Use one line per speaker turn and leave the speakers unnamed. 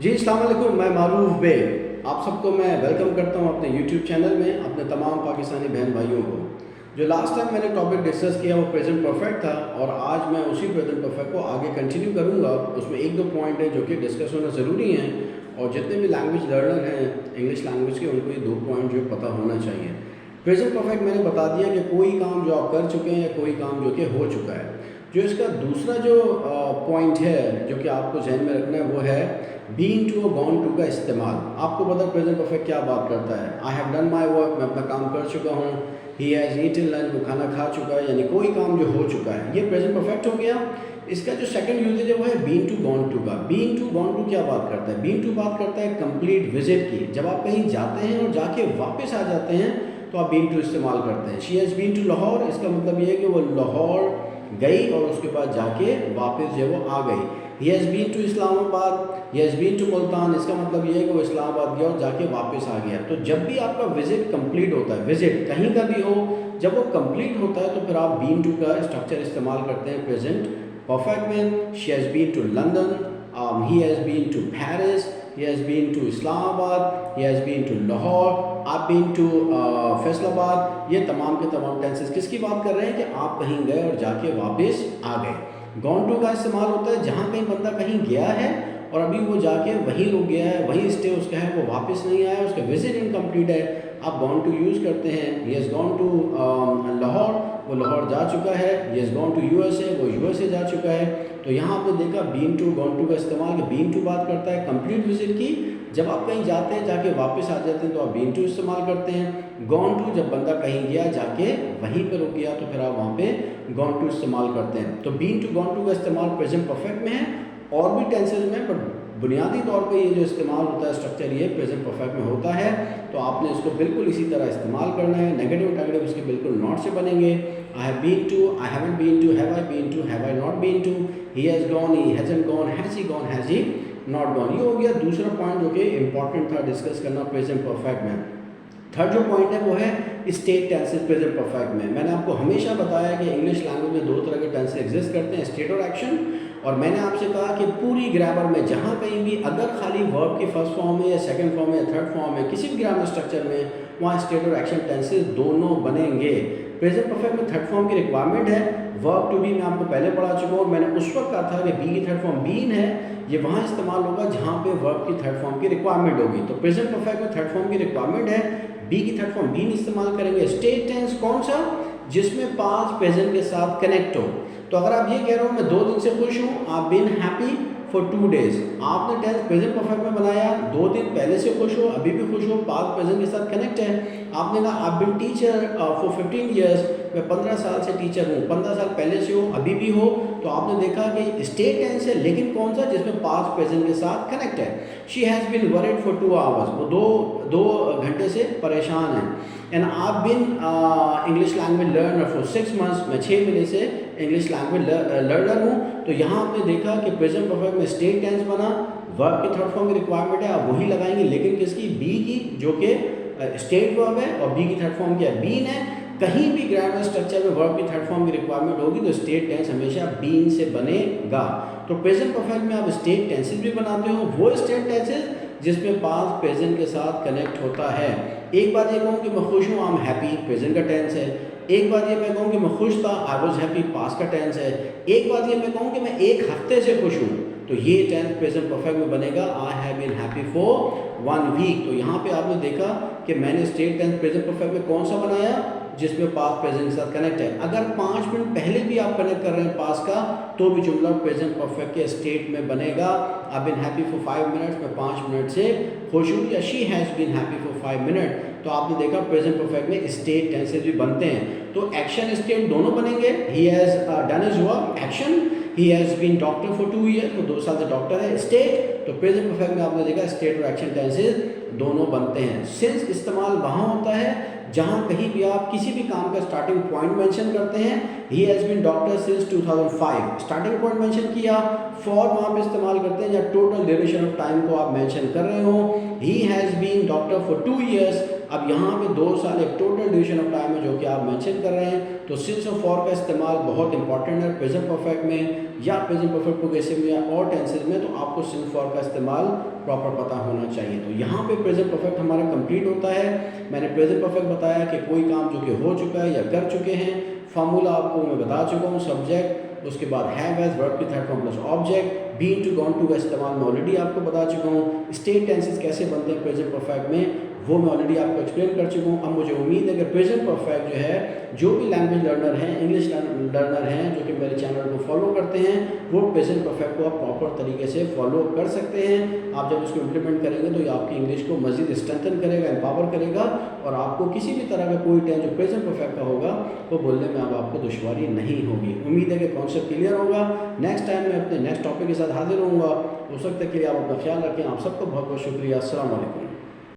जी अस्सलाम वालेकुम, मैं मारूफ बेग आप सबको मैं वेलकम करता हूं अपने यूट्यूब चैनल में, अपने तमाम पाकिस्तानी बहन भाइयों को। जो लास्ट टाइम मैंने टॉपिक डिस्कस किया वो प्रेजेंट परफेक्ट था और आज मैं उसी प्रेजेंट परफेक्ट को आगे कंटिन्यू करूंगा। उसमें एक दो पॉइंट है जो कि डिस्कस होना ज़रूरी हैं और जितने भी लैंग्वेज लर्नर हैं इंग्लिश लैंग्वेज के उनको ये दो पॉइंट जो पता होना चाहिए। प्रेजेंट परफेक्ट मैंने बता दिया कि कोई काम जो आप कर चुके हैं या कोई काम जो कि हो चुका है। जो इसका दूसरा जो पॉइंट है जो कि आपको जहन में रखना है वो है बीइंग टू और गॉन टू का इस्तेमाल। आपको पता है प्रेजेंट परफेक्ट क्या बात करता है। I have done my work, मैं अपना काम कर चुका हूँ। ही हैज़ ईटन लंच, वो खाना खा चुका है, यानी कोई काम जो हो चुका है, ये प्रेजेंट परफेक्ट हो गया। इसका जो सेकंड यूजेज है वो है बीइंग टू गॉन टू का। बीइंग टू गॉन टू क्या बात करता है? बीइंग टू बात करता है कंप्लीट विजिट की। जब आप कहीं जाते हैं और जाके वापस आ जाते हैं तो आप बीइंग टू इस्तेमाल करते हैं। She has been to Lahore, इसका मतलब ये है कि वो लाहौर गई और उसके बाद जाके वापस जो वो आ गई। He has been to Islamabad, he has been to Multan, इसका मतलब ये है कि वो इस्लामाबाद गया और जाके वापस आ गया। तो जब भी आपका विजिट कंप्लीट होता है, विजिट कहीं का भी हो, जब वो कंप्लीट होता है तो फिर आप बीन टू का स्ट्रक्चर इस्तेमाल करते हैं प्रेजेंट परफेक्ट में। She has been to London, he has been to Paris, he has been to Islamabad, he has been to Lahore, I've been to Faisalabad. ये तमाम के तमाम टेंसेस किसकी बात कर रहे हैं कि आप कहीं गए और जाके वापस आ गए। गॉन टू का इस्तेमाल होता है जहाँ कहीं बंदा कहीं गया है और अभी वो जाके वहीं रुक गया है, वहीं स्टे उसका है, वो वापस नहीं आया, उसका विजिट इनकम्प्लीट है, आप गॉन टू यूज़ करते हैं। He has gone to Lahore, वो लाहौर जा चुका है। He has gone to USA, वो यूएसए जा चुका है। तो यहाँ आपने देखा बीन टू गॉन टू का इस्तेमाल, कि बीन टू बात करता है कंप्लीट विजिट की। जब आप कहीं जाते हैं जाके वापस आ जाते हैं तो आप बीन टू इस्तेमाल करते हैं। गॉन टू जब बंदा कहीं गया जाके वहीं पर रुक गया तो फिर आप वहाँ पे गॉन टू इस्तेमाल करते हैं। तो बीन टू गॉन टू का इस्तेमाल प्रेजेंट परफेक्ट में है और भी टेंसेज में, पर बुनियादी तौर पे ये जो इस्तेमाल होता है स्ट्रक्चर ये प्रेजेंट परफेक्ट में होता है। तो आपने इसको बिल्कुल इसी तरह इस्तेमाल करना है। नेगेटिव नेगेटिव इसके बिल्कुल नॉट से बनेंगे। I have been to, I haven't been to, have I been to, have I not been to, he has gone, he hasn't gone, has he gone, has he not gone. ये हो गया दूसरा point जो कि important था discuss करना present perfect में। Third जो पॉइंट है वो है स्टेट टेंसेस प्रेजेंट परफेक्ट में। मैंने आपको हमेशा बताया कि इंग्लिश लैंग्वेज में दो तरह के टेंसेस एग्जिस्ट करते हैं, स्टेट और एक्शन। और मैंने आपसे कहा कि पूरी ग्रामर में जहाँ कहीं भी अगर खाली वर्ब की फर्स्ट फॉर्म में या सेकंड फॉर्म में या थर्ड फॉर्म में किसी भी ग्रामर स्ट्रक्चर में वहाँ स्टेट और एक्शन टेंसेस दोनों बनेंगे। प्रेजेंट परफेक्ट में थर्ड फॉर्म की रिक्वायरमेंट है। वर्ब टू बी मैं आपको पहले पढ़ा चुका हूँ। मैंने उस वक्त कहा था कि बी की थर्ड फॉर्म बीन है, ये वहाँ इस्तेमाल होगा जहाँ पे वर्ब की थर्ड फॉर्म की रिक्वायरमेंट होगी। तो प्रेजेंट परफेक्ट में थर्ड फॉर्म की रिक्वायरमेंट है, बी की थर्ड फॉर्म बीन इस्तेमाल करेंगे। स्टेट टेंस कौन सा? जिसमें पास्ट प्रेजेंट के साथ कनेक्ट हो। तो अगर आप ये कह रहे हो मैं 2 दिन से खुश हूँ, आप बीन हैप्पी फॉर 2 days, आपने टेंस प्रेजेंट परफेक्ट में बनाया। 2 दिन पहले से खुश हो, अभी भी खुश हो, पास्ट प्रेजेंट के साथ कनेक्ट है। आपने कहा आप बीन टीचर फॉर 15 years, मैं 15 साल से टीचर हूँ, 15 साल पहले से हो, अभी भी हो। तो आपने देखा कि स्टेट टेंस है, लेकिन कौन सा? जिसमें पास्ट प्रेजेंट के साथ कनेक्ट है। She has been worried for 2 hours, वो दो घंटे से परेशान है। एंड आप been English language learner for 6 months, मैं 6 महीने से इंग्लिश लैंग्वेज लर्नर हूँ। तो यहाँ आपने देखा कि प्रेजेंट परफेक्ट में स्टेट टेंस बना, वर्ब की थर्ड फॉर्म की रिक्वायरमेंट है, आप वही लगाएंगे, लेकिन किसकी? बी की, जो कि स्टेट वर्ब है, और बी की थर्ड फॉर्म क्या है? बीन है। कहीं भी ग्रामर स्ट्रक्चर में वर्ब की थर्ड फॉर्म की रिक्वायरमेंट होगी तो स्टेट टेंस हमेशा बीन से बनेगा। तो प्रेजेंट परफेक्ट में आप स्टेट टेंसेस भी बनाते हो, वो स्टेट टेंसेस जिसमें पास्ट प्रेजेंट के साथ कनेक्ट होता है। एक बात ये कहूँ कि मैं खुश हूँ, आई एम हैप्पी, प्रेजेंट का टेंस है। एक बात ये मैं कहूँ कि मैं खुश था, आई वॉज हैप्पी, पास्ट का टेंस है। एक बात ये मैं कहूँ कि मैं 1 हफ्ते से खुश हूँ, तो ये टेंस प्रेजेंट परफेक्ट में बनेगा, I have been happy for 1 week। तो यहाँ पे आपने देखा कि मैंने स्टेट टेंस प्रेजेंट परफेक्ट में कौन सा बनाया? जिसमें पास्ट प्रेजेंट के साथ कनेक्ट है। अगर 5 मिनट पहले भी आप कनेक्ट कर रहे हैं पास्ट का, तो भी जुमला प्रेजेंट परफेक्ट के स्टेट में बनेगा। I been happy for 5 minutes, मैं 5 मिनट से खुश हूँ, या she has been happy for 5 minutes। तो आपने देखा प्रेजेंट परफेक्ट में स्टेट टेंसेस भी बनते हैं। तो एक्शन स्टेट दोनों बनेंगे। He has done his work, action. He has been doctor for 2 years, वो 2 साल से डॉक्टर है, स्टेट। तो प्रेजेंट परफेक्ट में आपने देखा स्टेट और एक्शन टेंसेस दोनों बनते हैं। सिंस इस्तेमाल वहाँ होता है जहाँ कहीं भी आप किसी भी काम का स्टार्टिंग पॉइंट मेंशन करते हैं। He has been doctor since 2005, starting point mention किया। फॉर वहाँ पे इस्तेमाल करते हैं जब टोटल ड्यूरेशन ऑफ टाइम को आप मेंशन कर रहे हो। He has been doctor for 2 years, अब यहाँ पे 2 साल एक टोटल ड्यूरेशन ऑफ टाइम है जो कि आप मेंशन कर रहे हैं, तो सिंस और फॉर का इस्तेमाल बहुत इंपॉर्टेंट है प्रेजेंट परफेक्ट में या प्रेजेंट परफेक्ट प्रोग्रेसिव में या और टेंसेस में, तो आपको सिंस फॉर का इस्तेमाल प्रॉपर पता होना चाहिए। तो यहाँ पे प्रेजेंट परफेक्ट हमारा कंप्लीट होता है। मैंने प्रेजेंट परफेक्ट बताया कि कोई काम जो कि हो चुका है या कर चुके हैं, फार्मूला आपको मैं बता चुका हूँ, सब्जेक्ट, उसके बाद हैव एज वर्ब की third form plus object, been to gone to का इस्तेमाल मैं ऑलरेडी आपको बता चुका हूँ। स्टेट टेंसेस कैसे बनते हैं प्रेजेंट परफेक्ट में वो मैं ऑलरेडी आपको एक्सप्लेन कर चुका हूँ। अब मुझे उम्मीद है कि प्रेजेंट परफेक्ट जो है, जो भी लैंग्वेज लर्नर हैं, इंग्लिश लर्नर हैं जो कि मेरे चैनल को फॉलो करते हैं, वो प्रेजेंट परफेक्ट को आप प्रॉपर तरीके से फॉलो कर सकते हैं। आप जब इसको इम्प्लीमेंट करेंगे तो ये आपकी इंग्लिश को मजीद स्ट्रेंथन करेगा, एम्पावर करेगा, और आपको किसी भी तरह का कोई टेंस जो प्रेजेंट परफेक्ट का होगा वो बोलने में अब आपको दुश्वारी नहीं होगी। उम्मीद है कि कॉन्सेप्ट क्लियर होगा। नेक्स्ट टाइम मैं अपने नेक्स्ट टॉपिक के साथ हाजिर होऊंगा। उस वक्त तक के लिए आप अपना ख्याल रखें। आप सबको बहुत बहुत शुक्रिया। अस्सलाम वालेकुम।